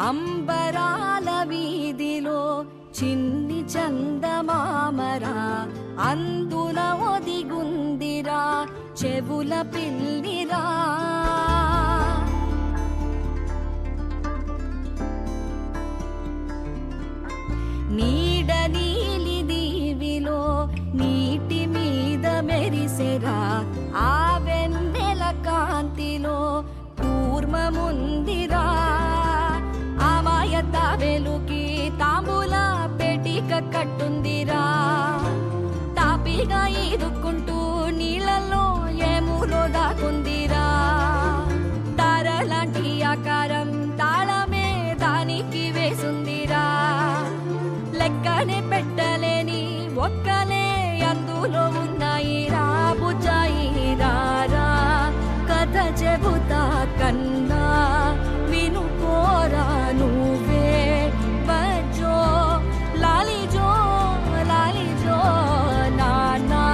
అంబరాల వీధిలో చిన్ని చందమామరా అందున ఒదిగుందిరా చెవుల పిల్లిరా. నీడ నీలి దీవిలో నీటి మీద మెరిసెరా ఆ వెన్నెల కాంతిలో కూర్మముందిరా. అమాయత వెలుకి తాంబూల పెటిక కట్టుందిరా. తాపిగా ఈదుకుంటూ నీళ్ళల్లో ఏములో దాకుందిరా. తారలాంటి ఆకారం తాళమే దానికి వేసుందిరా. లెక్కనే పెట్టలేని ఒక్కలే అందులో ఉన్నాయిరా. బుజ్జాయిరా కథ చెబుతా కన్నా వినుకోరా నువ్వే బజ్జో లాలిజో లాలిజో నానా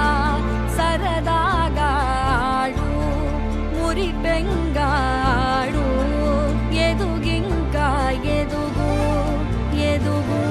సరదాగా ఆడు మురి బెంగాడు ఎదుగింకా ఎదుగు ఎదుగు.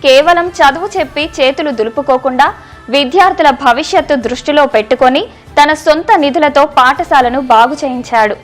కేవలం చదువు చెప్పి చేతులు దులుపుకోకుండా విద్యార్థుల భవిష్యత్తు దృష్టిలో పెట్టుకొని తన సొంత నిధులతో పాఠశాలను బాగు చేయించాడు.